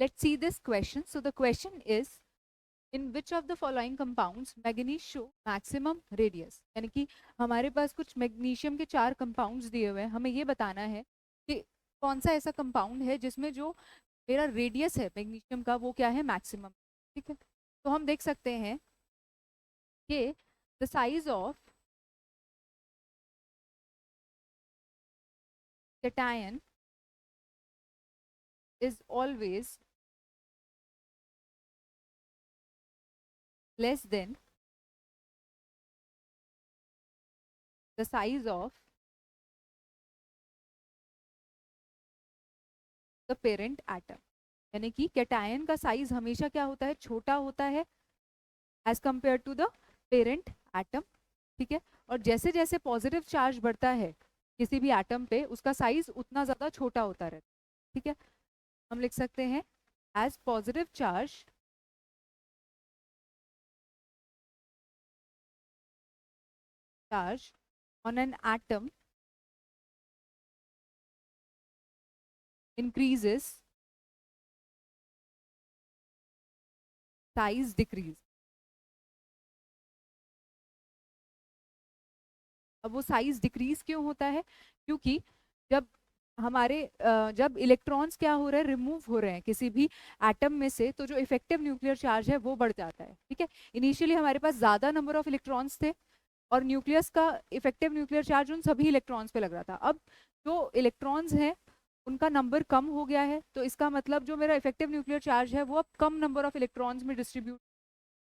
Let's see this question. So the question is, in which of the following compounds manganese show maximum radius? यानी कि हमारे पास कुछ magnesium के 4 compounds दिए हुए हैं, हमें ये बताना है कि कौन सा ऐसा कंपाउंड है जिसमें जो मेरा रेडियस है मैग्नीशियम का वो क्या है, मैक्सिमम। ठीक है, तो हम देख सकते हैं कि the size of cation is always less than the size of the parent atom। यानी कि कैटायन का साइज हमेशा क्या होता है, छोटा होता है as compared to the parent atom. ठीक है, और जैसे जैसे पॉजिटिव चार्ज बढ़ता है किसी भी एटम पे उसका साइज उतना ज्यादा छोटा होता रहता है। ठीक है, हम लिख सकते हैं as positive charge on an atom increases, size decrease। अब वो साइज डिक्रीज क्यों होता है, क्योंकि जब हमारे जब इलेक्ट्रॉन्स क्या हो रहे हैं, रिमूव हो रहे हैं किसी भी एटम में से, तो जो इफेक्टिव न्यूक्लियर चार्ज है वो बढ़ जाता है। ठीक है, इनिशियली हमारे पास ज्यादा नंबर ऑफ इलेक्ट्रॉन्स थे और न्यूक्लियस का इफेक्टिव न्यूक्लियर चार्ज उन सभी इलेक्ट्रॉन्स पे लग रहा था। अब जो इलेक्ट्रॉन्स हैं उनका नंबर कम हो गया है, तो इसका मतलब जो मेरा इफेक्टिव न्यूक्लियर चार्ज है वो अब कम नंबर ऑफ इलेक्ट्रॉन्स में डिस्ट्रीब्यूट,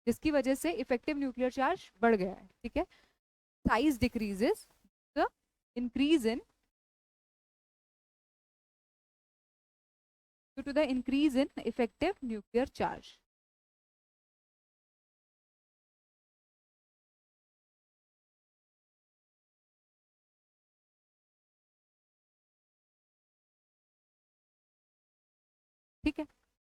जिसकी वजह से इफेक्टिव न्यूक्लियर चार्ज बढ़ गया है। ठीक है, size decreases, the increase in due to the increase in effective nuclear charge। ठीक है,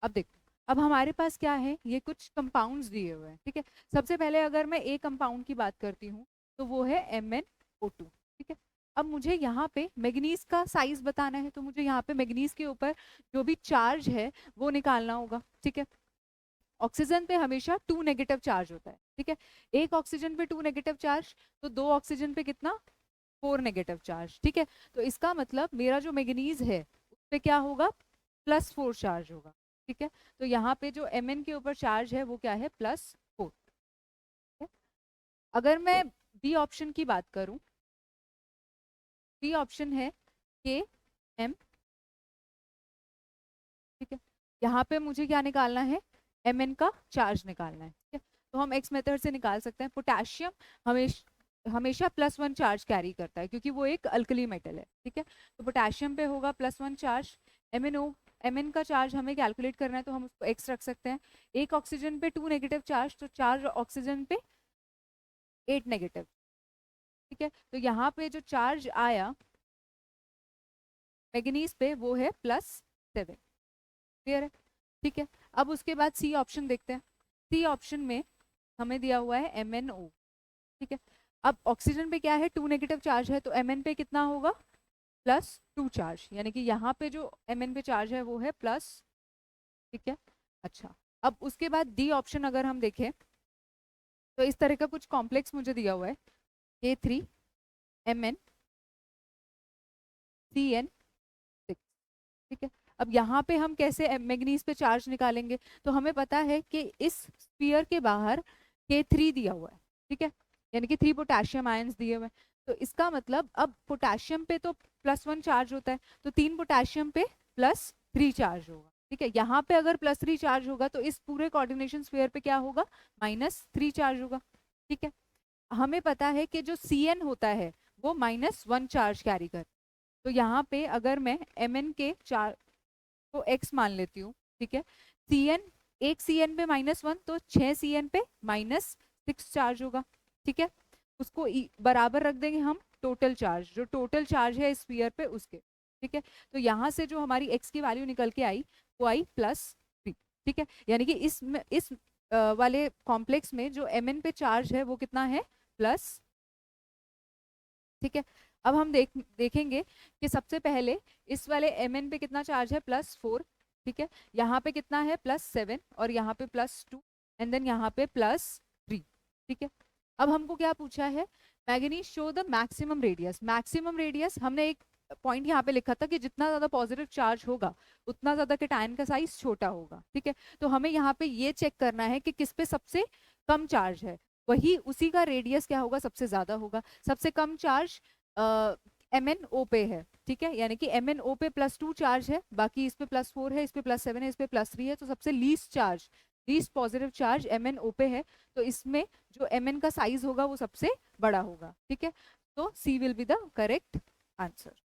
अब देखो, अब हमारे पास क्या है, ये कुछ कंपाउंड्स दिए हुए हैं। ठीक है, सबसे पहले अगर मैं ए कंपाउंड की बात करती हूँ तो वो है MnO2। ठीक है, अब मुझे यहाँ पे मैग्नीज का साइज बताना है, तो मुझे यहाँ पे मैग्नीज के ऊपर जो भी चार्ज है वो निकालना होगा। ठीक है, ऑक्सीजन पे हमेशा 2 नेगेटिव चार्ज होता है। ठीक है, एक ऑक्सीजन पे 2 नेगेटिव चार्ज, तो 2 ऑक्सीजन पे कितना, 4 नेगेटिव चार्ज। ठीक है, तो इसका मतलब मेरा जो मैग्नीज है उस पे क्या होगा, +4 चार्ज होगा। ठीक है, तो यहाँ पे जो Mn के ऊपर चार्ज है वो क्या है, +4। अगर मैं बी ऑप्शन की बात करूं, बी ऑप्शन है Km। ठीक है, यहाँ पे मुझे क्या निकालना है, Mn का चार्ज निकालना है। ठीक है, तो हम एक्स मेथड से निकाल सकते हैं। पोटेशियम हमेशा +1 चार्ज कैरी करता है क्योंकि वो एक अल्कली मेटल है। ठीक है, तो पोटेशियम पे होगा +1 चार्ज। Mn का चार्ज हमें कैलकुलेट करना है तो हम उसको x रख सकते हैं। एक ऑक्सीजन पे 2 नेगेटिव चार्ज, तो 4 ऑक्सीजन पे 8 नेगेटिव। ठीक है, तो यहाँ पे जो चार्ज आया मैग्नीज पे वो है +7। क्लियर है? ठीक है, अब उसके बाद सी ऑप्शन देखते हैं। सी ऑप्शन में हमें दिया हुआ है MnO। ठीक है, अब ऑक्सीजन पे क्या है, 2 नेगेटिव चार्ज है, तो Mn पे कितना होगा, +2 चार्ज, यानी कि यहाँ पे जो Mn पे चार्ज है वो है प्लस। ठीक है, अच्छा, अब उसके बाद डी ऑप्शन अगर हम देखें तो इस तरह का कुछ कॉम्प्लेक्स मुझे दिया हुआ है K3Mn CN6। ठीक है, अब यहाँ पे हम कैसे मैग्नीज पे चार्ज निकालेंगे, तो हमें पता है कि इस स्फीयर के बाहर K3 दिया हुआ है। ठीक है, यानी कि 3 पोटेशियम आयंस दिए हुए हैं, तो इसका मतलब अब पोटेशियम पे तो +1 चार्ज होता है, तो 3 पोटेशियम पे +3 चार्ज होगा। ठीक है, यहाँ पे अगर +3 चार्ज होगा तो इस पूरे कोऑर्डिनेशन स्फीयर पे क्या होगा, -3 चार्ज होगा। ठीक है, हमें पता है कि जो Cn होता है वो -1 चार्ज कैरी कर, तो यहाँ पे अगर मैं Mn के चार को x मान लेती हूँ। ठीक है, Cn, एक Cn पे -1, तो 6 Cn पे -6 चार्ज होगा। ठीक है, उसको बराबर रख देंगे हम टोटल चार्ज, जो टोटल चार्ज है स्फीयर पे उसके। ठीक है, तो यहाँ से जो हमारी x की वैल्यू निकल के आई वो आई +3। ठीक है, यानी कि इस वाले कॉम्प्लेक्स में जो Mn पे चार्ज है वो कितना है, प्लस। ठीक है, अब हम देखेंगे कि सबसे पहले इस वाले Mn पे कितना चार्ज है, +4। ठीक है, यहाँ पे कितना है +7 और यहाँ पे +2 एंड देन यहाँ पे +3। ठीक है, अब हमको क्या पूछा है, manganese show the maximum radius. Maximum radius हमने एक पॉइंट यहाँ पे लिखा था कि जितना ज्यादा पॉजिटिव चार्ज होगा उतना ज्यादा केटायन का साइज छोटा होगा। ठीक है, तो हमें यहाँ पे ये चेक करना है कि किस पे सबसे कम चार्ज है, वही उसी का रेडियस क्या होगा, सबसे ज्यादा होगा। सबसे कम चार्ज MnO पे है। ठीक है, यानी कि MnO पे +2 चार्ज है, बाकी इस पे +4 है, इस पे +7 है, इस पे +3 है, तो सबसे least charge, least positive charge MnO पे है, तो इसमें जो Mn का साइज होगा वो सबसे बड़ा होगा। ठीक है, तो C will be the correct answer.